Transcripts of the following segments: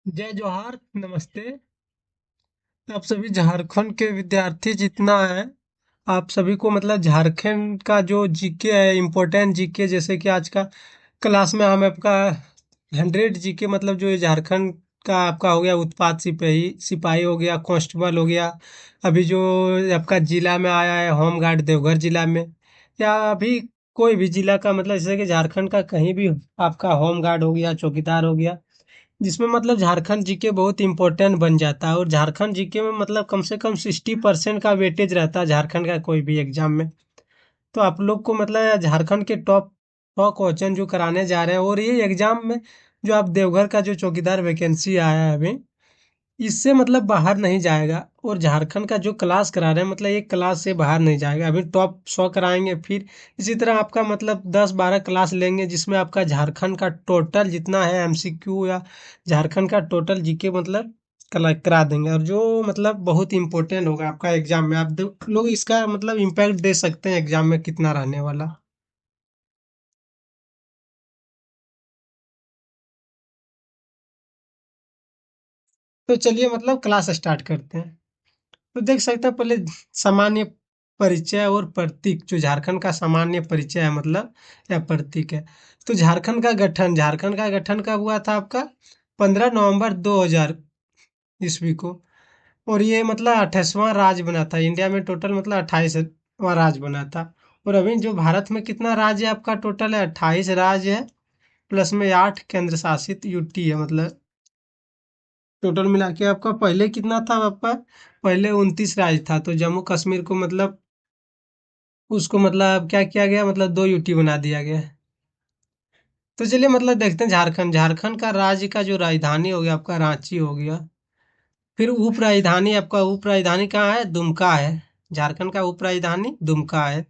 जय जोहार, नमस्ते। आप सभी झारखंड के विद्यार्थी जितना है, आप सभी को मतलब झारखंड का जो जीके है, इम्पोर्टेंट जीके, जैसे कि आज का क्लास में हम आपका 100 जीके, मतलब जो ये झारखंड का आपका हो गया, उत्पाद सिपाही सिपाही हो गया, कांस्टेबल हो गया, अभी जो आपका जिला में आया है होमगार्ड देवघर जिला में, या अभी कोई भी जिला का, मतलब जैसे कि झारखंड का कहीं भी आपका होमगार्ड हो गया, चौकीदार हो गया, जिसमें मतलब झारखंड जीके बहुत इंपॉर्टेंट बन जाता है। और झारखंड जीके में मतलब कम से कम 60% का वेटेज रहता है झारखंड का कोई भी एग्जाम में। तो आप लोग को मतलब झारखंड के टॉप 100 क्वेश्चन जो कराने जा रहे हैं, और ये एग्जाम में जो आप देवघर का जो चौकीदार वैकेंसी आया है अभी, इससे मतलब बाहर नहीं जाएगा। और झारखंड का जो क्लास करा रहे हैं, मतलब एक क्लास से बाहर नहीं जाएगा। अभी टॉप 100 कराएंगे, फिर इसी तरह आपका मतलब 10-12 क्लास लेंगे, जिसमें आपका झारखंड का टोटल जितना है एमसीक्यू, या झारखंड का टोटल जीके मतलब करा देंगे। और जो मतलब बहुत इंपॉर्टेंट होगा आपका एग्जाम में, आप लोग इसका मतलब इम्पैक्ट दे सकते हैं एग्जाम में कितना रहने वाला। तो चलिए मतलब क्लास स्टार्ट करते हैं। तो देख सकते हैं पहले सामान्य परिचय और प्रतीक, जो झारखंड का सामान्य परिचय है मतलब, या प्रतीक है। तो झारखंड का गठन कब हुआ था आपका? 15 नवंबर 2000 ईस्वी को। और ये मतलब 28वां राज्य बना था इंडिया में, टोटल मतलब 28वां राज्य बना था। और अभी जो भारत में कितना राज्य है आपका? टोटल है 28 राज्य है, प्लस में 8 केंद्र शासित यूटी है, मतलब टोटल मिला के आपका पहले कितना था आपका? पहले 29 राज्य था, तो जम्मू कश्मीर को मतलब उसको मतलब क्या किया गया, मतलब 2 यूटी बना दिया गया है। तो चलिए मतलब देखते हैं झारखंड का राज्य का जो राजधानी हो गया आपका, रांची हो गया। फिर उप राजधानी, आपका उप राजधानी कहाँ है? दुमका है। झारखंड का उप राजधानी दुमका है।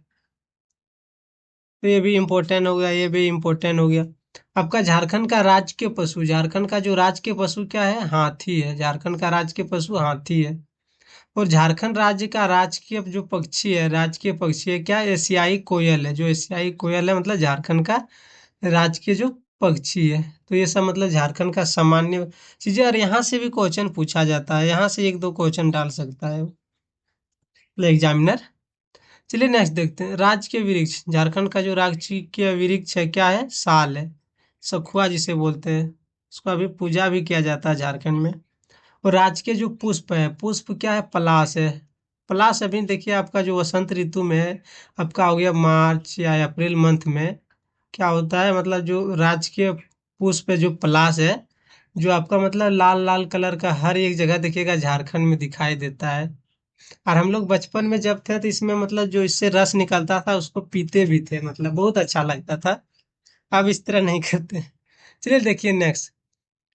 तो ये भी इम्पोर्टेंट हो गया, ये भी इम्पोर्टेंट हो गया। आपका झारखंड का राजकीय पशु, झारखंड का जो राजकीय पशु क्या है? हाथी है। झारखंड का राजकीय पशु हाथी है। और झारखंड राज्य का राजकीय जो पक्षी है, राजकीय पक्षी है क्या? एशियाई कोयल है। जो एशियाई कोयल है मतलब झारखंड का राजकीय जो पक्षी है। तो ये सब मतलब झारखंड का सामान्य चीजें। और यहाँ से भी क्वेश्चन पूछा जाता है, यहाँ से एक दो क्वेश्चन डाल सकता है एग्जामिनर। चलिए नेक्स्ट देखते हैं। राजकीय वृक्ष, झारखंड का जो राजकीय वृक्ष है क्या है? साल है। सखुआ जिसे बोलते हैं, उसको अभी पूजा भी किया जाता है झारखंड में। और राजकीय जो पुष्प है, पुष्प क्या है? पलाश है। पलाश अभी देखिए आपका जो वसंत ऋतु में है, आपका हो गया मार्च या अप्रैल मंथ में, क्या होता है मतलब जो राजकीय पुष्प है जो पलाश है, जो आपका मतलब लाल लाल कलर का हर एक जगह देखिएगा झारखंड में दिखाई देता है। और हम लोग बचपन में जब थे तो इसमें मतलब जो इससे रस निकलता था उसको पीते भी थे, मतलब बहुत अच्छा लगता था। अब इस तरह नहीं करते। चलिए देखिए नेक्स्ट।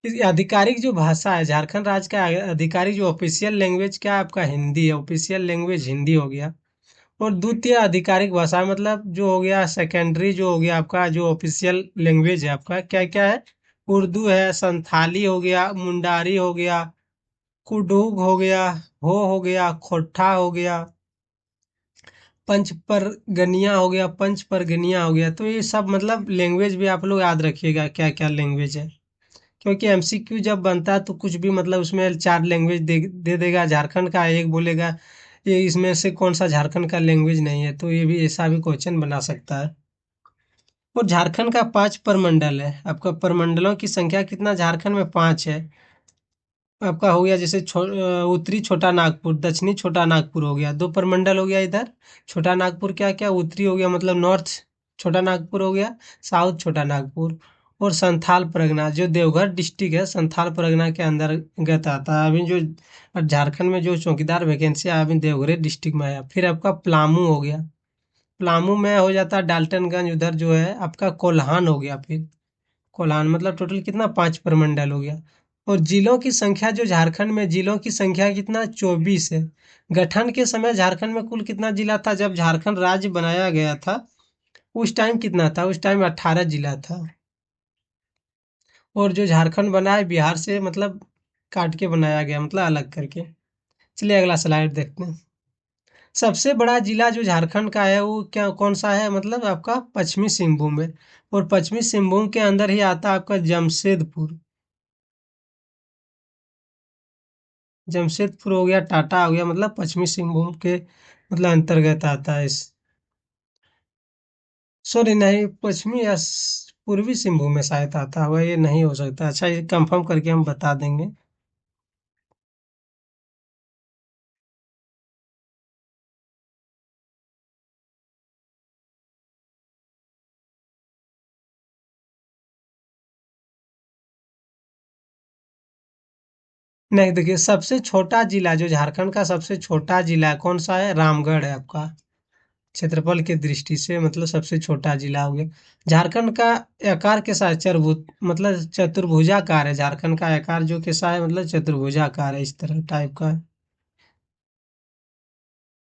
इसकी आधिकारिक जो भाषा है, झारखंड राज्य का आधिकारिक जो ऑफिशियल लैंग्वेज क्या है आपका? हिंदी है। ऑफिशियल लैंग्वेज हिंदी हो गया। और द्वितीय आधिकारिक भाषा मतलब जो हो गया सेकेंडरी, जो हो गया आपका जो ऑफिशियल लैंग्वेज है आपका, क्या क्या है? उर्दू है, संथाली हो गया, मुंडारी हो गया, कुडुग हो गया, हो गया, खोटा हो गया, पंच परगनिया हो गया। तो ये सब मतलब लैंग्वेज भी आप लोग याद रखिएगा क्या क्या लैंग्वेज है। क्योंकि एमसीक्यू जब बनता है तो कुछ भी मतलब उसमें 4 लैंग्वेज दे देगा, झारखंड का एक बोलेगा, ये इसमें से कौन सा झारखंड का लैंग्वेज नहीं है, तो ये भी ऐसा भी क्वेश्चन बना सकता है। और झारखंड का 5 प्रमंडल है। आपका प्रमंडलों की संख्या कितना झारखंड में? 5 है। आपका हो गया जैसे उत्तरी छोटा नागपुर, दक्षिणी छोटा नागपुर हो गया, 2 प्रमंडल हो गया इधर। छोटा नागपुर क्या क्या? उत्तरी हो गया मतलब नॉर्थ छोटा नागपुर हो गया, साउथ छोटा नागपुर। और संथाल परगना जो देवघर डिस्ट्रिक्ट है, संथाल परगना के अंतर्गत आता है। अभी जो झारखंड में जो चौकीदार वैकेंसी है अभी देवघर डिस्ट्रिक्ट में आया। फिर आपका पलामू हो गया। पलामू में हो जाता है डाल्टनगंज, उधर जो है आपका कोल्हान हो गया। फिर कोल्हान मतलब टोटल कितना? 5 प्रमंडल हो गया। और जिलों की संख्या जो झारखंड में, जिलों की संख्या कितना? 24 है। गठन के समय झारखंड में कुल कितना जिला था? जब झारखंड राज्य बनाया गया था उस टाइम कितना था? उस टाइम 18 जिला था। और जो झारखंड बना है बिहार से मतलब काट के बनाया गया, मतलब अलग करके। चलिए अगला स्लाइड देखते हैं। सबसे बड़ा जिला जो झारखंड का है वो क्या कौन सा है? मतलब आपका पश्चिमी सिंहभूम है। और पश्चिमी सिंहभूम के अंदर ही आता है आपका जमशेदपुर। जमशेदपुर हो गया, टाटा हो गया, मतलब पश्चिमी सिंहभूम के मतलब अंतर्गत आता है इस। सॉरी, नहीं, पश्चिमी या पूर्वी सिंहभूम में शायद आता हुआ, ये नहीं हो सकता। अच्छा, ये कंफर्म करके हम बता देंगे। नहीं, देखिए, सबसे छोटा जिला जो झारखंड का सबसे छोटा जिला कौन सा है? रामगढ़ है आपका। क्षेत्रफल की दृष्टि से मतलब सबसे छोटा जिला हो गया। झारखंड का आकार कैसा है? चरभुज, मतलब चतुर्भुजाकार है। झारखंड का आकार जो कैसा है, मतलब चतुर्भुजाकार है, इस तरह टाइप का है।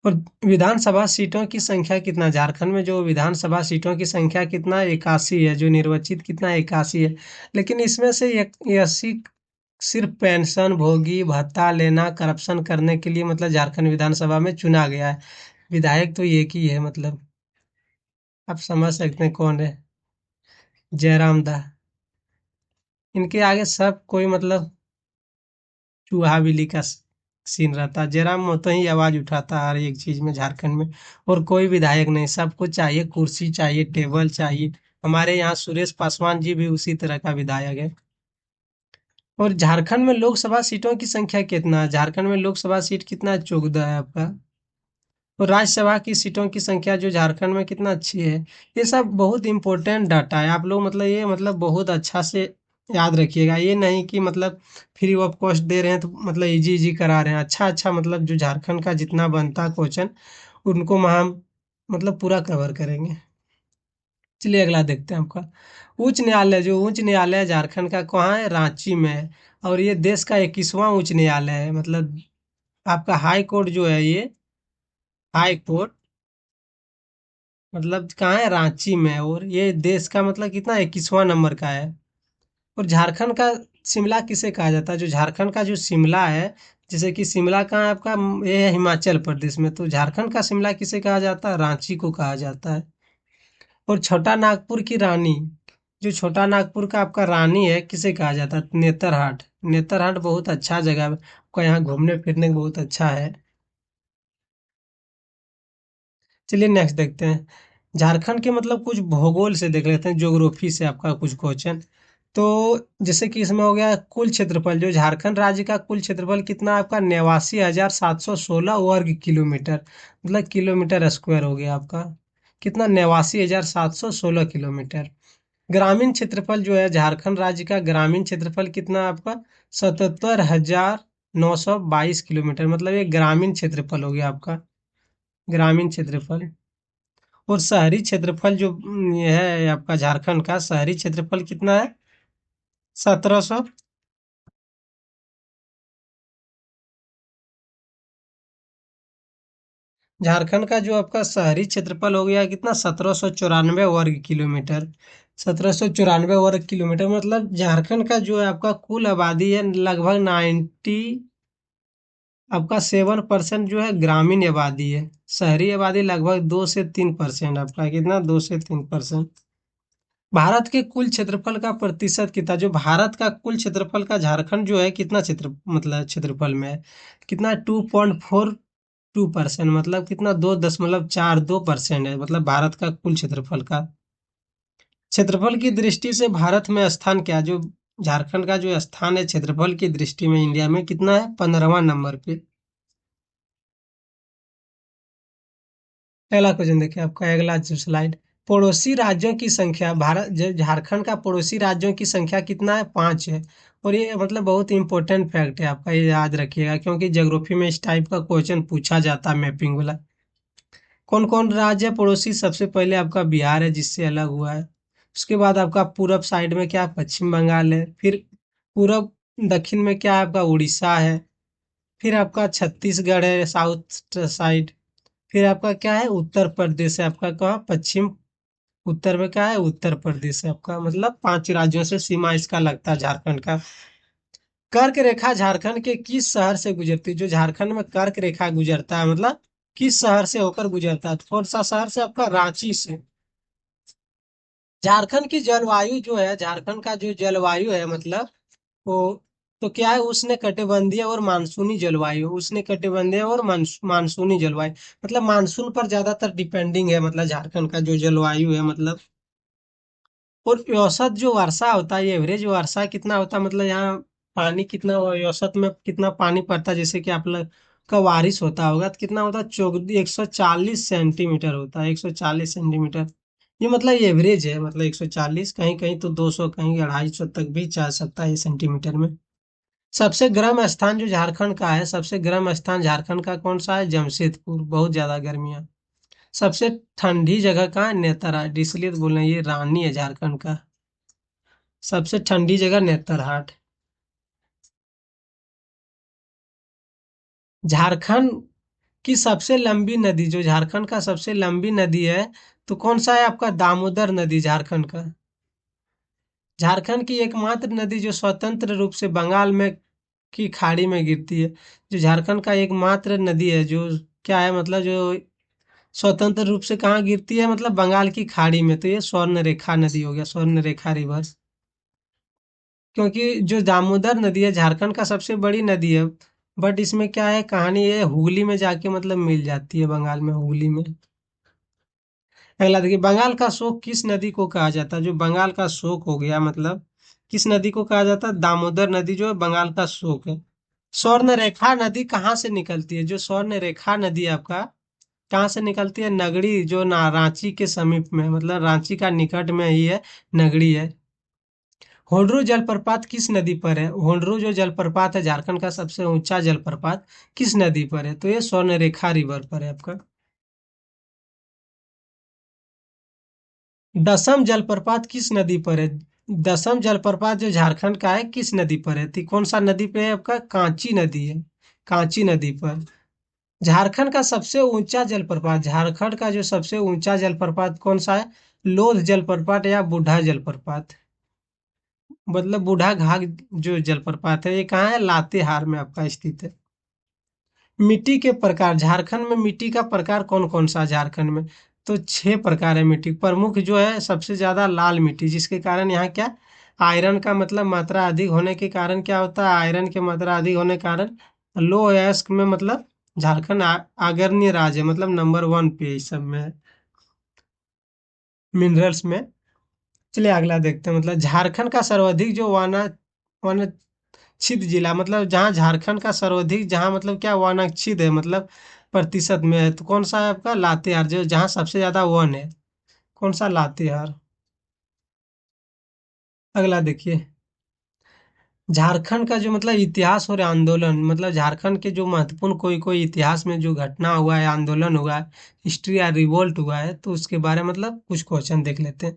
और विधानसभा सीटों की संख्या कितना? झारखंड में जो विधानसभा सीटों की संख्या कितना? 81 है। जो निर्वाचित कितना? 81 है। लेकिन इसमें से 81 सिर्फ पेंशन भोगी भत्ता लेना, करप्शन करने के लिए मतलब झारखंड विधानसभा में चुना गया है। विधायक तो एक ही है, मतलब आप समझ सकते हैं कौन है। जयराम दा। इनके आगे सब कोई मतलब चूहा बिल्ली का सीन रहता है। जयराम तो ही आवाज उठाता है हर एक चीज में झारखंड में। और कोई विधायक नहीं, सबको चाहिए कुर्सी, चाहिए टेबल चाहिए। हमारे यहाँ सुरेश पासवान जी भी उसी तरह का विधायक है। और झारखंड में लोकसभा सीटों की संख्या कितना है? झारखंड में लोकसभा सीट कितना है? 14 है आपका। और राज्यसभा की सीटों की संख्या जो झारखंड में कितना अच्छी है। ये सब बहुत इंपॉर्टेंट डाटा है। आप लोग मतलब ये मतलब बहुत अच्छा से याद रखिएगा। ये नहीं कि मतलब फ्री ऑफ कॉस्ट दे रहे हैं तो मतलब इजी इजी करा रहे हैं। अच्छा अच्छा मतलब जो झारखंड का जितना बनता है क्वेश्चन, उनको हम मतलब पूरा कवर करेंगे। चलिए अगला देखते हैं आपका। उच्च न्यायालय, जो उच्च न्यायालय है झारखंड का, कहाँ है? रांची में है। और ये देश का 21वां उच्च न्यायालय है। मतलब आपका हाई कोर्ट जो है ये, हाई कोर्ट मतलब कहाँ है? रांची में है। और ये देश का मतलब कितना? 21वां नंबर का है। और झारखंड का शिमला किसे कहा जाता है? जो झारखंड का जो शिमला है, जैसे कि शिमला कहाँ है आपका? ये है हिमाचल प्रदेश में। तो झारखंड का शिमला किसे कहा जाता है? रांची को कहा जाता है। और छोटा नागपुर की रानी, जो छोटा नागपुर का आपका रानी है, किसे कहा जाता है? नेतरहाट। नेतरहाट बहुत अच्छा जगह है, आपको यहाँ घूमने फिरने को बहुत अच्छा है। चलिए नेक्स्ट देखते हैं। झारखंड के मतलब कुछ भूगोल से देख लेते हैं, ज्योग्राफी से आपका कुछ क्वेश्चन। तो जैसे कि इसमें हो गया कुल क्षेत्रफल, जो झारखंड राज्य का कुल क्षेत्रफल कितना है आपका? 89,716 वर्ग किलोमीटर, मतलब किलोमीटर स्क्वायर हो गया आपका। कितना? 89,716 किलोमीटर। ग्रामीण क्षेत्रफल जो है झारखंड राज्य का, ग्रामीण क्षेत्रफल कितना है आपका? 77,922 किलोमीटर, मतलब ये ग्रामीण क्षेत्रफल हो गया आपका। ग्रामीण क्षेत्रफल। और शहरी क्षेत्रफल जो ये है आपका झारखंड का, शहरी क्षेत्रफल कितना है? 1700। झारखंड का जो आपका शहरी क्षेत्रफल हो गया कितना? 1794 वर्ग किलोमीटर। 1794 वर्ग किलोमीटर, मतलब झारखंड का जो है आपका कुल आबादी है लगभग 7% जो है ग्रामीण आबादी है। शहरी आबादी लगभग 2 से 3% आपका, कितना? 2 से 3%। भारत के कुल क्षेत्रफल का प्रतिशत कितना? जो भारत का कुल क्षेत्रफल का झारखंड जो है कितना क्षेत्र मतलब क्षेत्रफल में है? कितना? 2.42%, मतलब कितना? 2.42% है, मतलब भारत का कुल क्षेत्रफल का। क्षेत्रफल की दृष्टि से भारत में स्थान क्या है? जो झारखंड का जो स्थान है क्षेत्रफल की दृष्टि में इंडिया में कितना है? 15वां नंबर पे। अगला क्वेश्चन देखिए आपका, अगला जो स्लाइड। पड़ोसी राज्यों की संख्या, भारत झारखंड का पड़ोसी राज्यों की संख्या कितना है? 5 है। और ये मतलब बहुत इंपॉर्टेंट फैक्ट है आपका, ये याद रखिएगा क्योंकि ज्योग्राफी में इस टाइप का क्वेश्चन पूछा जाता है, मैपिंग वाला। कौन कौन राज्य है पड़ोसी? सबसे पहले आपका बिहार है, जिससे अलग हुआ है। उसके बाद आपका पूरब साइड में क्या है? पश्चिम बंगाल है। फिर पूरब दक्षिण में क्या है आपका? उड़ीसा है। फिर आपका छत्तीसगढ़ है साउथ साइड। फिर आपका क्या है? उत्तर प्रदेश है आपका। कहाँ? पश्चिम उत्तर में क्या है? उत्तर प्रदेश है आपका। मतलब 5 राज्यों से सीमा इसका लगता है झारखंड का। कर्क रेखा झारखंड के किस शहर से गुजरती है? जो झारखंड में कर्क रेखा गुजरता है, मतलब किस शहर से होकर गुजरता है? कौन सा शहर से आपका? रांची से। झारखंड की जलवायु जो है, झारखंड का जो जलवायु है मतलब वो तो क्या है, उष्णकटिबंधीय और मानसूनी जलवायु, उष्णकटिबंधीय और मानसूनी जलवायु, मतलब मानसून पर ज्यादातर डिपेंडिंग है, मतलब झारखंड का जो जलवायु है मतलब। और औसत जो वर्षा होता है, एवरेज वर्षा कितना होता है, मतलब यहाँ पानी कितना, औसत में कितना पानी पड़ता है, जैसे कि आप लोग का बारिश होता होगा तो कितना होता है, 140 सेंटीमीटर होता है, 140 सेंटीमीटर। ये मतलब एवरेज है, मतलब 140, कहीं कहीं तो 200, कहीं 250 तक भी जा सकता है ये सेंटीमीटर में। सबसे गर्म स्थान जो झारखंड का है, सबसे गर्म स्थान झारखंड का कौन सा है, जमशेदपुर, बहुत ज्यादा गर्मियाँ। सबसे ठंडी जगह कहाँ है, नेतरहाट, इसलिए तो बोल रहे हैं ये रानी है झारखंड का। सबसे ठंडी जगह नेतरहाट। झारखंड की सबसे लंबी नदी, जो झारखंड का सबसे लंबी नदी है, तो कौन सा है आपका, दामोदर नदी झारखंड का। झारखंड की एकमात्र नदी जो स्वतंत्र रूप से बंगाल में की खाड़ी में गिरती है, जो झारखंड का एकमात्र नदी है जो, क्या है मतलब, जो स्वतंत्र रूप से कहाँ गिरती है, मतलब बंगाल की खाड़ी में, तो ये स्वर्ण रेखा नदी हो गया, स्वर्ण रेखा रिवर। क्योंकि जो दामोदर नदी है झारखंड का सबसे बड़ी नदी है, बट इसमें क्या है कहानी, ये हुगली में जाके मतलब मिल जाती है, बंगाल में हुगली में। अगला देखिए, बंगाल का शोक किस नदी को कहा जाता है, जो बंगाल का शोक हो गया मतलब, किस नदी को कहा जाता है, दामोदर नदी जो है बंगाल का शोक है। स्वर्ण रेखा नदी कहाँ से निकलती है, जो स्वर्ण रेखा नदी है आपका, कहाँ से निकलती है, नगड़ी, जो ना रांची के समीप में, मतलब रांची का निकट में ही है, नगड़ी है। होड्रो जलप्रपात किस नदी पर है, होड्रो जो जलप्रपात है झारखंड का सबसे ऊंचा जलप्रपात, किस नदी पर है, तो ये स्वर्णरेखा रिवर पर है आपका। दसम जलप्रपात किस नदी पर है, दसम जलप्रपात जो झारखंड का है किस नदी पर है, तो कौन सा नदी पे है आपका, कांची नदी है, कांची नदी पर। झारखंड का सबसे ऊंचा जलप्रपात, झारखंड का जो सबसे ऊंचा जलप्रपात कौन सा है, लोध जलप्रपात या बूढ़ा जलप्रपात, मतलब बूढ़ा घाघ जो जलप्रपात है, ये कहाँ है, लातेहार में आपका स्थित है। मिट्टी के प्रकार, झारखंड में मिट्टी का प्रकार कौन कौन सा है झारखंड में, तो 6 प्रकार है मिट्टी, प्रमुख जो है सबसे ज्यादा लाल मिट्टी, जिसके कारण यहाँ क्या, आयरन का मतलब मात्रा अधिक होने के कारण क्या होता है, आयरन की मात्रा अधिक होने के कारण लो अयस्क में मतलब झारखंड अग्रणी राज्य है, मतलब नंबर 1 पे इस सब में, मिनरल्स में। चलिए अगला देखते हैं, मतलब झारखंड का सर्वाधिक जो वनाक्षित जिला, मतलब जहाँ झारखंड का सर्वाधिक, जहाँ मतलब क्या वनाक्षित है, मतलब प्रतिशत में है, तो कौन सा है आपका, लातेहार, जो जहाँ सबसे ज्यादा वन है, कौन सा, लातेहार। अगला देखिए, झारखंड का जो मतलब इतिहास और आंदोलन, मतलब झारखंड के जो महत्वपूर्ण कोई कोई इतिहास में जो घटना हुआ है, आंदोलन हुआ है, हिस्ट्री या रिवोल्ट हुआ है, तो उसके बारे में मतलब कुछ क्वेश्चन देख लेते हैं।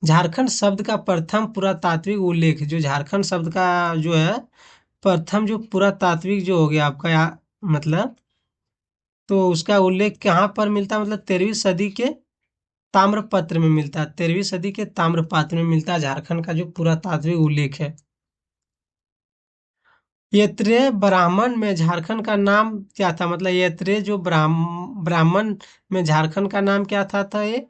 झारखंड शब्द का प्रथम पुरातात्विक उल्लेख, जो झारखंड शब्द का जो है प्रथम जो पुरातात्विक जो हो गया आपका मतलब, तो उसका उल्लेख कहाँ पर मिलता है, मतलब 13वीं सदी के ताम्रपत्र में मिलता है, 13वीं सदी के ताम्रपत्र में मिलता है झारखंड का जो पुरातात्विक उल्लेख है। यत्रेय ब्राह्मण में झारखंड का नाम क्या था, मतलब यत्रेय जो ब्राह्मण में झारखंड का नाम क्या था ये,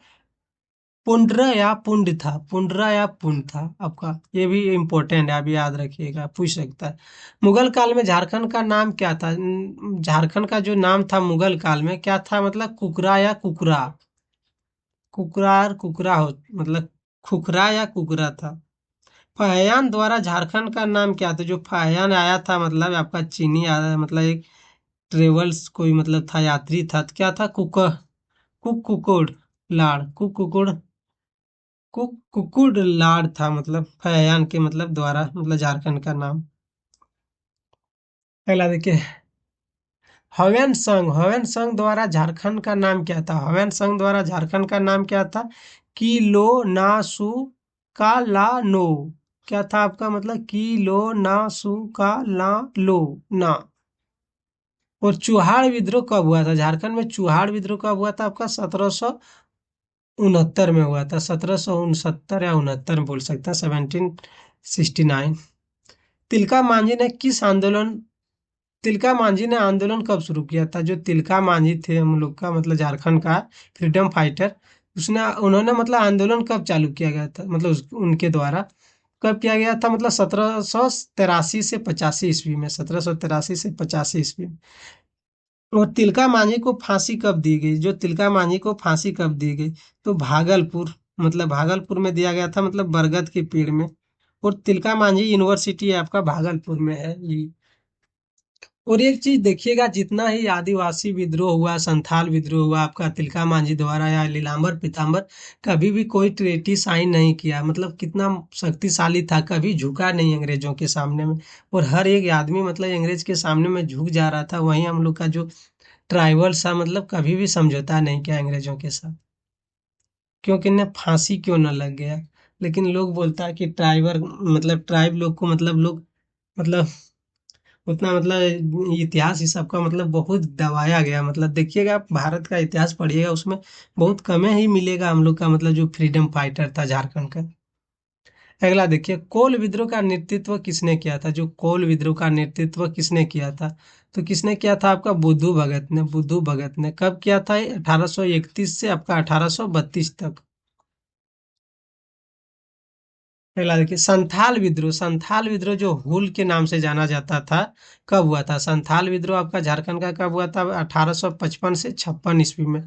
पुंड्र या पुंड था, पुंड्रा या पुंड था आपका, ये भी इम्पोर्टेंट है, आप याद रखिएगा, पूछ सकता है। मुगल काल में झारखंड का नाम क्या था, झारखंड का जो नाम था मुगल काल में क्या था, मतलब कुकरा या कुकरा, कुकरार कुकरा हो, मतलब खुखरा या कुकरा था। फाहियान द्वारा झारखंड का नाम क्या था, जो फाहियान आया था मतलब आपका चीनी आया, मतलब एक ट्रेवल्स कोई मतलब था, यात्री था, तो क्या था, कुकुड़ लाड़, कुकुड़ लाड़ था, मतलब फाहियान के मतलब द्वारा, मतलब झारखंड का नाम। अगला देखिए, हवेन संघ द्वारा झारखंड का नाम क्या था, हवेन संघ द्वारा झारखंड का नाम क्या था, किलो ना सु का ला नो, क्या था आपका, मतलब किलो ना सु का ला लो ना। और चुहाड़ विद्रोह कब हुआ था, झारखंड में चुहाड़ विद्रोह कब हुआ था आपका, 1769 में हुआ था, 1769 या 69 में बोल सकते हैं, 1769। तिलका मांझी ने किस आंदोलन, तिलका मांझी ने आंदोलन कब शुरू किया था, जो तिलका मांझी थे हम लोग का मतलब झारखंड का फ्रीडम फाइटर, उसने उन्होंने मतलब आंदोलन कब चालू किया गया था, मतलब उनके द्वारा, कब किया गया था, मतलब 1783 से 85 ईस्वी में, 1783 से 85 ईस्वी में। और तिलका मांझी को फांसी कब दी गई, जो तिलका मांझी को फांसी कब दी गई, तो भागलपुर, मतलब भागलपुर में दिया गया था, मतलब बरगद के पेड़ में। और तिलका मांझी यूनिवर्सिटी आपका भागलपुर में है ये। और एक चीज देखिएगा, जितना ही आदिवासी विद्रोह हुआ, संथाल विद्रोह हुआ आपका तिलका मांझी द्वारा या लीलांबर पीताम्बर, कभी भी कोई ट्रेटी साइन नहीं किया, मतलब कितना शक्तिशाली था, कभी झुका नहीं अंग्रेजों के सामने में। और हर एक आदमी मतलब अंग्रेज के सामने में झुक जा रहा था। वहीं हम लोग का जो ट्राइबल सा, मतलब कभी भी समझौता नहीं किया अंग्रेजों के साथ। क्योंकि इन्हें फांसी क्यों न लग गया। लेकिन लोग बोलता है कि ट्राइबर, मतलब ट्राइब लोग को, मतलब लोग, मतलब उतना, मतलब इतिहास इस सब का मतलब बहुत दबाया गया। मतलब देखिएगा आप भारत का इतिहास पढ़िएगा, उसमें बहुत कम ही मिलेगा हम लोग का, मतलब जो फ्रीडम फाइटर था झारखंड का। अगला देखिए, कोल विद्रोह का नेतृत्व किसने किया था, जो कोल विद्रोह का नेतृत्व किसने किया था, तो किसने किया था आपका बुद्धू भगत ने। बुद्धू भगत ने कब किया था, 1831 से आपका 1832 तक। अगला देखिए, संथाल विद्रोह। संथाल विद्रोह जो हुल के नाम से जाना जाता था, कब हुआ था संथाल विद्रोह आपका झारखंड का, कब हुआ था, 1855 से 56 ईस्वी में।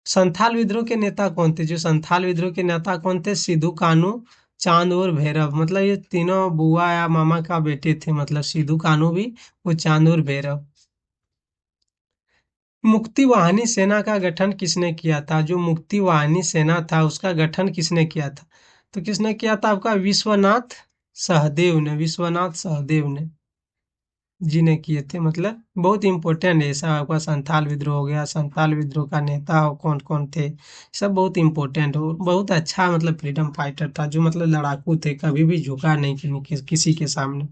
संथाल विद्रोह के नेता कौन थे, जो संथाल विद्रोह के नेता कौन थे, सिद्धू कान्हू, चांद और भैरव, मतलब ये तीनों बुआ या मामा का बेटे थे, मतलब सिद्धू कान्हू भी, वो चांद और भैरव। मुक्ति वाहिनी सेना का गठन किसने किया था, जो मुक्ति वाहिनी सेना था उसका गठन किसने किया था, तो किसने किया था आपका विश्वनाथ सहदेव ने। विश्वनाथ सहदेव ने जी ने किए थे। मतलब बहुत इंपॉर्टेंट है ये सब आपका। संथाल विद्रोह हो गया, संथाल विद्रोह का नेता हो कौन कौन थे, सब बहुत इंपॉर्टेंट हो। बहुत अच्छा मतलब फ्रीडम फाइटर था, जो मतलब लड़ाकू थे, कभी भी झुका नहीं किसी के सामने।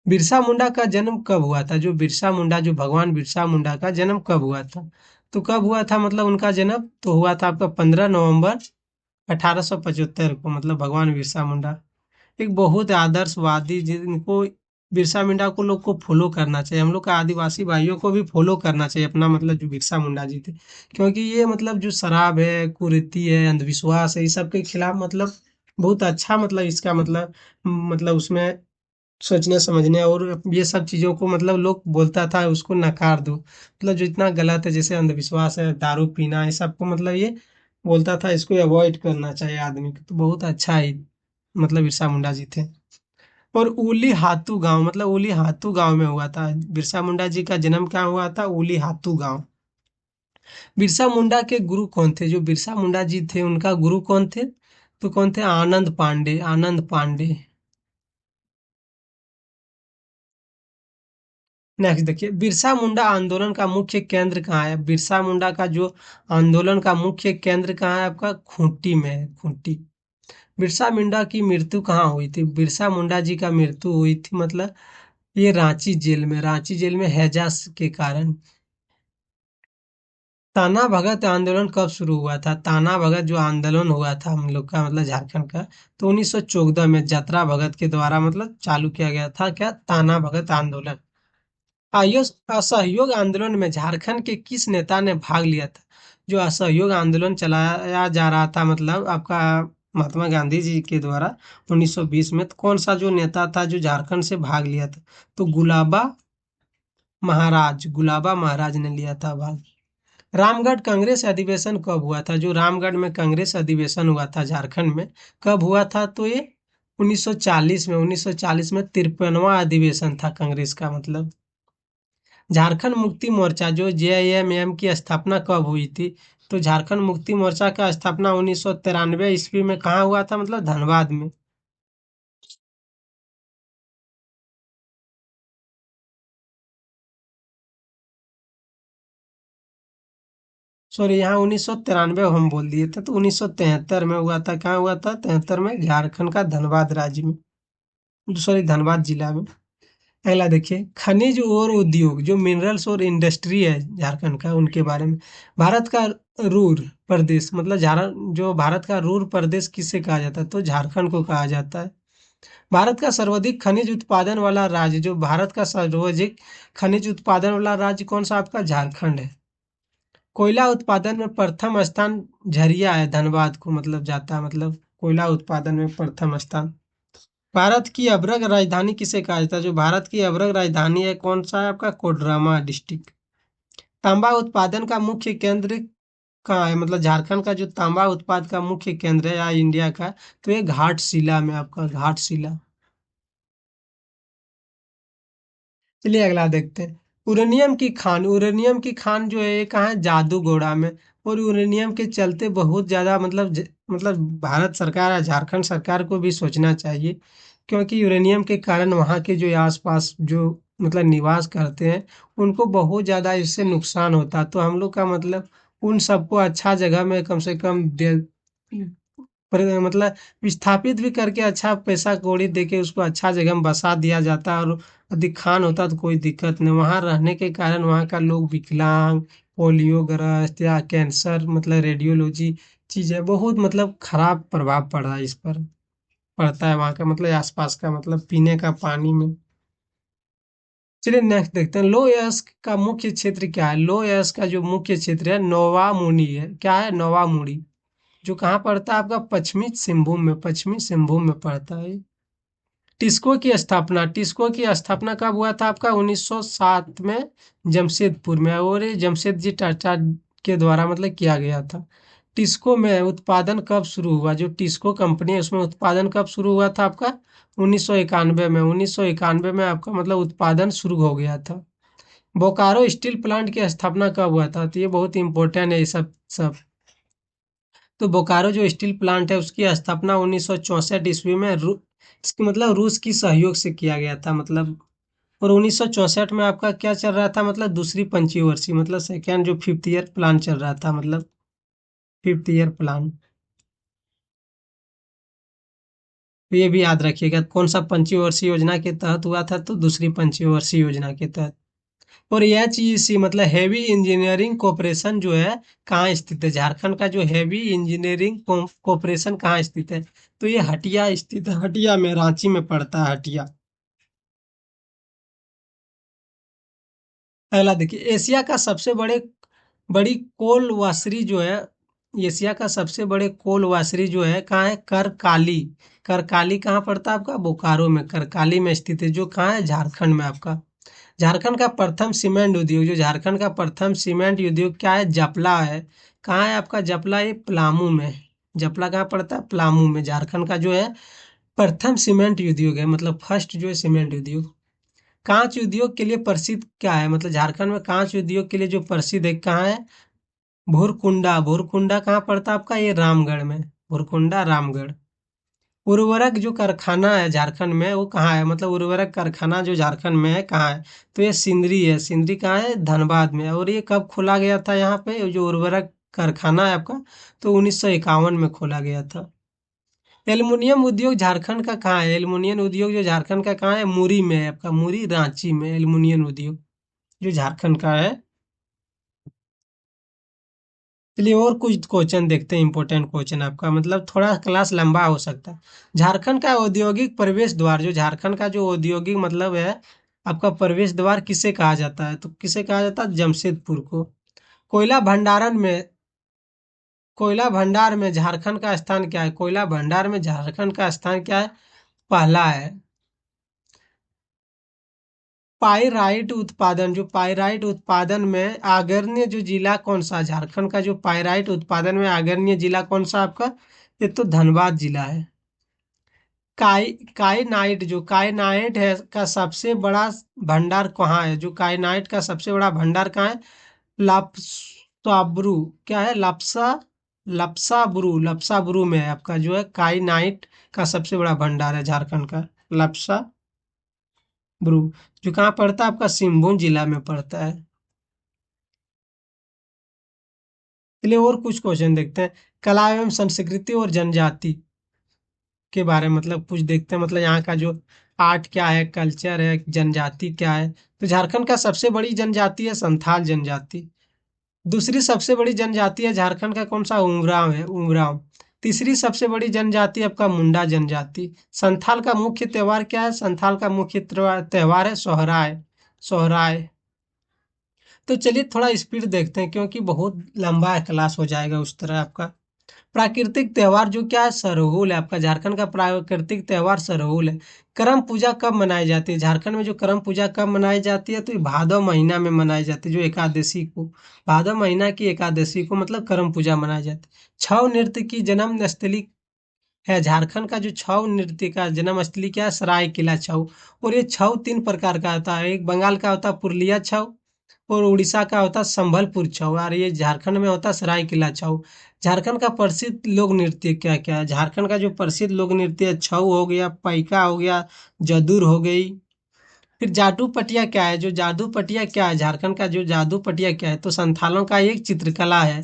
बिरसा मुंडा का जन्म कब हुआ था, जो बिरसा मुंडा, जो भगवान बिरसा मुंडा का जन्म कब हुआ था, तो कब हुआ था, मतलब उनका जन्म तो हुआ था आपका 15 नवंबर 1875 को। मतलब भगवान बिरसा मुंडा एक बहुत आदर्शवादी, जिनको बिरसा मुंडा को लोग को फॉलो करना चाहिए। हम लोग का आदिवासी भाइयों को भी फॉलो करना चाहिए अपना, मतलब जो बिरसा मुंडा जी थे। क्योंकि ये मतलब जो शराब है, कुरीति है, अंधविश्वास है, इस सब के खिलाफ मतलब बहुत अच्छा, मतलब इसका मतलब उसमें सोचने समझने और ये सब चीजों को, मतलब लोग बोलता था उसको नकार दो, मतलब जो इतना गलत है, जैसे अंधविश्वास है, दारू पीना, ये सबको मतलब ये बोलता था इसको अवॉइड करना चाहिए आदमी को। तो बहुत अच्छा है, मतलब बिरसा मुंडा जी थे। और उली हातू गांव, मतलब उली हातू गांव में हुआ था बिरसा मुंडा जी का जन्म। क्या हुआ था, उली हातू गांव। बिरसा मुंडा के गुरु कौन थे, जो बिरसा मुंडा जी थे उनका गुरु कौन थे, तो कौन थे, आनंद पांडे। आनंद पांडे। नेक्स्ट देखिए, बिरसा मुंडा आंदोलन का मुख्य केंद्र कहाँ है। बिरसा मुंडा का जो आंदोलन का मुख्य केंद्र कहाँ है आपका, खूंटी में है, खूंटी। बिरसा मुंडा की मृत्यु कहाँ हुई थी, बिरसा मुंडा जी का मृत्यु हुई थी, मतलब ये रांची जेल में, रांची जेल में हैजा के कारण। ताना भगत आंदोलन कब शुरू हुआ था, ताना भगत जो आंदोलन हुआ था हम लोग का, मतलब झारखंड का, तो 1914 में यात्रा भगत के द्वारा मतलब चालू किया गया था, क्या, ताना भगत आंदोलन। असहयोग आंदोलन में झारखंड के किस नेता ने भाग लिया था, जो असहयोग आंदोलन चलाया जा रहा था, मतलब आपका महात्मा गांधी जी के द्वारा 1920 में, तो कौन सा जो नेता था जो झारखंड से भाग लिया था, तो गुलाबा महाराज, गुलाबा महाराज ने लिया था भाग। रामगढ़ कांग्रेस अधिवेशन कब हुआ था, जो रामगढ़ में कांग्रेस अधिवेशन हुआ था झारखंड में, कब हुआ था, तो ये 1940 में, 1940 में 53वां अधिवेशन था कांग्रेस का। मतलब झारखंड मुक्ति मोर्चा जो जेएमएम की स्थापना कब हुई थी, तो झारखंड मुक्ति मोर्चा का स्थापना 1993 ईस्वी में कहाँ हुआ था, मतलब धनबाद में। सॉरी, यहाँ 1993 हम बोल दिए थे, तो 1973 में हुआ था। कहाँ हुआ था, 73 में, झारखंड का धनबाद राज्य में, सॉरी धनबाद जिला में। अगला देखिए, खनिज और उद्योग, जो मिनरल्स और इंडस्ट्री है झारखंड का, उनके बारे में। भारत का रूर प्रदेश, मतलब जो भारत का रूर प्रदेश किसे कहा जाता है, तो झारखंड को कहा जाता है। भारत का सर्वाधिक खनिज उत्पादन वाला राज्य, जो भारत का सर्वाधिक खनिज उत्पादन वाला राज्य कौन सा आपका, झारखंड है। कोयला उत्पादन में प्रथम स्थान झरिया है, धनबाद को मतलब जाता है, मतलब कोयला उत्पादन में प्रथम स्थान। भारत की अभ्रक राजधानी किसे कहा जाता है? जो भारत की अभ्रक राजधानी है कौन सा है आपका? कोडरमा डिस्ट्रिक्ट। तांबा उत्पादन का मुख्य केंद्र कहाँ है? मतलब झारखंड का जो तांबा उत्पाद का मुख्य केंद्र है या इंडिया का, तो ये घाटशिला में आपका, घाटशिला। चलिए अगला देखते हैं। यूरेनियम की खान जो है ये कहाँ है? जादूगोड़ा में। और यूरेनियम के चलते बहुत ज़्यादा मतलब भारत सरकार या झारखंड सरकार को भी सोचना चाहिए, क्योंकि यूरेनियम के कारण वहाँ के जो आसपास जो मतलब निवास करते हैं उनको बहुत ज़्यादा इससे नुकसान होता है। तो हम लोग का मतलब उन सबको अच्छा जगह में कम से कम मतलब विस्थापित भी करके अच्छा पैसा कौड़ी दे के उसको अच्छा जगह में बसा दिया जाता है, और अधिक खान होता तो कोई दिक्कत नहीं। वहाँ रहने के कारण वहाँ का लोग विकलांग, पोलियोग्रस्त या कैंसर मतलब रेडियोलॉजी चीज़ें बहुत मतलब खराब प्रभाव पड़ रहा है इस पर, पड़ता है वहाँ का मतलब आसपास का मतलब पीने का पानी में। चलिए नेक्स्ट देखते हैं। लो यस्क का मुख्य क्षेत्र क्या है? लो यस्क का जो मुख्य क्षेत्र है नोवा मुनी है। क्या है? नोवा मुड़ी। जो कहाँ पड़ता है आपका? पश्चिमी सिंहभूम में पड़ता है। टिस्को की स्थापना कब हुआ था आपका? 1907 में जमशेदपुर में, और ये जमशेद जी टाटा के द्वारा मतलब किया गया था। टिस्को में उत्पादन कब शुरू हुआ? जो टिस्को कंपनी है उसमें उत्पादन कब शुरू हुआ था आपका? 1991 में। 1991 में आपका मतलब उत्पादन शुरू हो गया था। बोकारो स्टील प्लांट की स्थापना कब हुआ था? तो ये बहुत इंपॉर्टेंट है ये सब। तो बोकारो जो स्टील प्लांट है उसकी स्थापना 1964 ईस्वी में इसकी मतलब रूस की सहयोग से किया गया था मतलब। और 1964 में आपका क्या चल रहा था? मतलब दूसरी पंचवर्षीय मतलब सेकेंड जो फिफ्थ ईयर प्लान चल रहा था मतलब, फिफ्थ ईयर प्लान। तो ये भी याद रखिएगा कौन सा पंचवर्षीय योजना के तहत हुआ था, तो दूसरी पंचवर्षीय योजना के तहत। और यह चीज सी मतलब हैवी इंजीनियरिंग कॉरपोरेशन जो है कहाँ स्थित है? झारखंड का जो हैवी इंजीनियरिंग कॉरपोरेशन कहाँ स्थित है? तो ये हटिया स्थित है। हटिया में, रांची में पड़ता है हटिया। अगला देखिए। बड़ी कोल वासरी जो है, एशिया का सबसे बड़े कोल वासरी जो है कहाँ है? करकाली। करकाली कहाँ पड़ता है आपका? बोकारो में, करकाली में स्थित है, जो कहाँ है? झारखंड में आपका। झारखंड का प्रथम सीमेंट उद्योग, जो झारखंड का प्रथम सीमेंट उद्योग क्या है? जपला है। कहाँ है आपका जपला? ये पलामू में। जपला कहाँ पड़ता है? पलामू में। झारखंड का जो है प्रथम सीमेंट उद्योग है, मतलब फर्स्ट जो है सीमेंट उद्योग। कांच उद्योग के लिए प्रसिद्ध क्या है? मतलब झारखंड में कांच उद्योग के लिए जो प्रसिद्ध है कहाँ है? भुरकुंडा। भुरकुंडा कहाँ पड़ता है आपका? ये रामगढ़ में। भुरकुंडा रामगढ़। उर्वरक जो कारखाना है झारखंड में वो कहाँ है? मतलब उर्वरक कारखाना जो झारखंड में है कहाँ है? तो ये सिंदरी है। सिंदरी कहाँ है? धनबाद में। और ये कब खोला गया था यहाँ पे ये जो उर्वरक कारखाना है आपका? तो 1951 में खोला गया था। एल्युमिनियम उद्योग झारखंड का कहाँ है? एल्युमिनियम उद्योग जो झारखंड का कहाँ है? मुरी में है आपका। मुरी रांची में एल्युमिनियम उद्योग जो झारखंड का है। चलिए और कुछ क्वेश्चन देखते हैं, इंपॉर्टेंट क्वेश्चन आपका मतलब थोड़ा क्लास लंबा हो सकता है। झारखंड का औद्योगिक प्रवेश द्वार, जो झारखंड का जो औद्योगिक मतलब है आपका प्रवेश द्वार किसे कहा जाता है? तो किसे कहा जाता है? जमशेदपुर को। कोयला भंडारण में कोयला भंडार में झारखंड का स्थान क्या है? कोयला भंडार में झारखंड का स्थान क्या है? पहला है। पाइराइट उत्पादन में अग्रणी जो जिला कौन सा? झारखंड का जो पाइराइट उत्पादन में अग्रणी जिला कौन सा आपका? ये तो धनबाद जिला है। काइनाइट है का सबसे बड़ा भंडार कहाँ है? जो काइनाइट का सबसे बड़ा भंडार कहाँ है? लाप्साब्रू। क्या है? लप्साब्रू में है आपका जो है काइनाइट का सबसे बड़ा भंडार है झारखंड का। लप्साब्रू। जो कहाँ पड़ता है आपका? सिंहभूम जिला में पड़ता है। चलिए और कुछ क्वेश्चन देखते हैं। कला एवं संस्कृति और जनजाति के बारे में मतलब कुछ देखते हैं, मतलब यहाँ का जो आर्ट क्या है, कल्चर है, जनजाति क्या है। तो झारखंड का सबसे बड़ी जनजाति है संथाल जनजाति। दूसरी सबसे बड़ी जनजाति है झारखंड का कौन सा? उमराव है, उमराव। तीसरी सबसे बड़ी जनजाति है आपका मुंडा जनजाति। संथाल का मुख्य त्योहार क्या है? संथाल का मुख्य त्योहार है सोहराय। सोहराय। तो चलिए थोड़ा स्पीड देखते हैं क्योंकि बहुत लंबा क्लास हो जाएगा उस तरह आपका। प्राकृतिक त्योहार जो क्या है, सरहुल है आपका। झारखंड का प्राकृतिक त्योहार सरहुल है। करम पूजा कब मनाई जाती है झारखंड में? जो करम पूजा कब मनाई जाती है, तो ये भादव महीना में मनाई जाती है, जो एकादशी को, भादव महीना की एकादशी को मतलब करम पूजा मनाई जाती है। छऊ नृत्य की जन्म स्थली है झारखंड का। जो छऊ नृत्य का जन्म स्थली क्या है, सरायकेला छऊ। और ये छऊ तीन प्रकार का होता है, एक बंगाल का होता है पुरुलिया छऊ, और उड़ीसा का होता है संबलपुर छऊ, और ये झारखंड में होता है सरायकेला छऊ। झारखंड का प्रसिद्ध लोक नृत्य क्या क्या है? झारखंड का जो प्रसिद्ध लोक नृत्य है, छऊ हो गया, पैका हो गया, जदुर हो गई। फिर जादू पटिया क्या है? जो जादू पटिया क्या है झारखंड का, जो जादू पटिया क्या है, तो संथालों का एक चित्रकला है।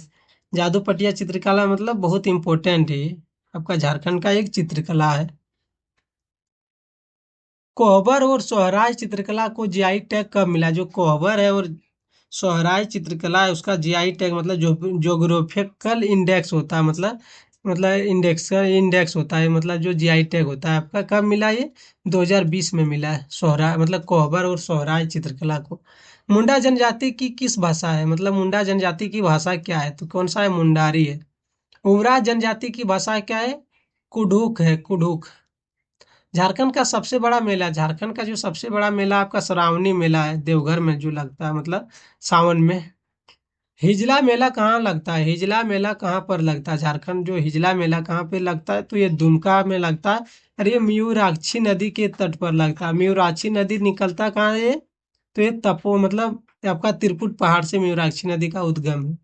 जादू पटिया चित्रकला मतलब बहुत इंपॉर्टेंट है ये। आपका झारखंड का एक चित्रकला है। कोहबर और सोहराय चित्रकला को जीआई टैग कब मिला? जो कोहबर है और सोहराय चित्रकला है, उसका जीआई टैग मतलब जो जोग्राफिकल इंडेक्स होता है, मतलब इंडेक्स होता है, मतलब जो जीआई टैग होता है आपका, कब मिला ये? 2020 में मिला है सोहराय मतलब कोहबर और सोहराय चित्रकला को। मुंडा जनजाति की किस भाषा है? मतलब मुंडा जनजाति की भाषा क्या है? तो कौन सा है? मुंडारी है। उमरा जनजाति की भाषा क्या है? कुडुख है, कुडुख। झारखंड का सबसे बड़ा मेला, झारखंड का जो सबसे बड़ा मेला आपका श्रावणी मेला है, देवघर में जो लगता है, मतलब सावन में। हिजला मेला कहाँ लगता है? हिजला मेला कहाँ पर लगता है? झारखंड जो हिजला मेला कहाँ पे लगता है, तो ये दुमका में लगता है। और ये मयूराक्षी नदी के तट पर लगता है। मयूराक्षी नदी निकलता कहाँ है ये? तो ये तपो मतलब आपका त्रिकुट पहाड़ से मयूराक्षी नदी का उद्गम है।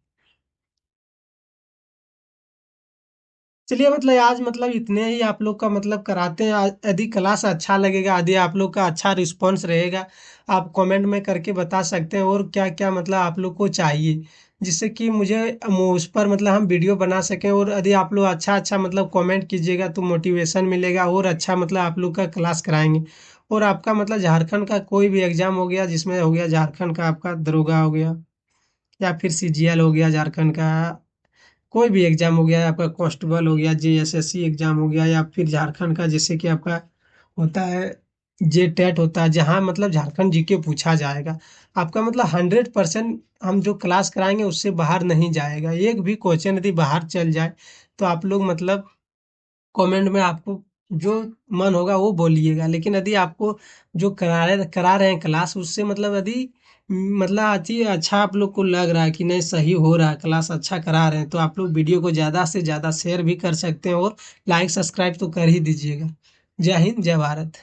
चलिए, मतलब आज मतलब इतने ही आप लोग का मतलब कराते हैं। यदि क्लास अच्छा लगेगा, यदि आप लोग का अच्छा रिस्पॉन्स रहेगा, आप कमेंट में करके बता सकते हैं और क्या क्या मतलब आप लोग को चाहिए, जिससे कि मुझे उस पर मतलब हम वीडियो बना सकें। और यदि आप लोग अच्छा अच्छा मतलब कमेंट कीजिएगा तो मोटिवेशन मिलेगा और अच्छा मतलब आप लोग का क्लास कराएंगे। और आपका मतलब झारखंड का कोई भी एग्जाम हो गया, जिसमें हो गया झारखंड का आपका दरोगा हो गया, या फिर सीजीएल हो गया झारखंड का, कोई भी एग्जाम हो गया, आपका कांस्टेबल हो गया, जेएसएससी एग्जाम हो गया, या फिर झारखंड का जैसे कि आपका होता है जे टेट होता है, जहाँ मतलब झारखंड जीके पूछा जाएगा। आपका मतलब 100% हम जो क्लास कराएंगे उससे बाहर नहीं जाएगा। एक भी क्वेश्चन यदि बाहर चल जाए तो आप लोग मतलब कमेंट में आपको जो मन होगा वो बोलिएगा। लेकिन यदि आपको जो करा रहे हैं क्लास, उससे मतलब यदि मतलब अच्छा आप लोग को लग रहा है कि नहीं सही हो रहा है, क्लास अच्छा करा रहे हैं, तो आप लोग वीडियो को ज़्यादा से ज़्यादा शेयर भी कर सकते हैं और लाइक सब्सक्राइब तो कर ही दीजिएगा। जय हिंद, जय भारत।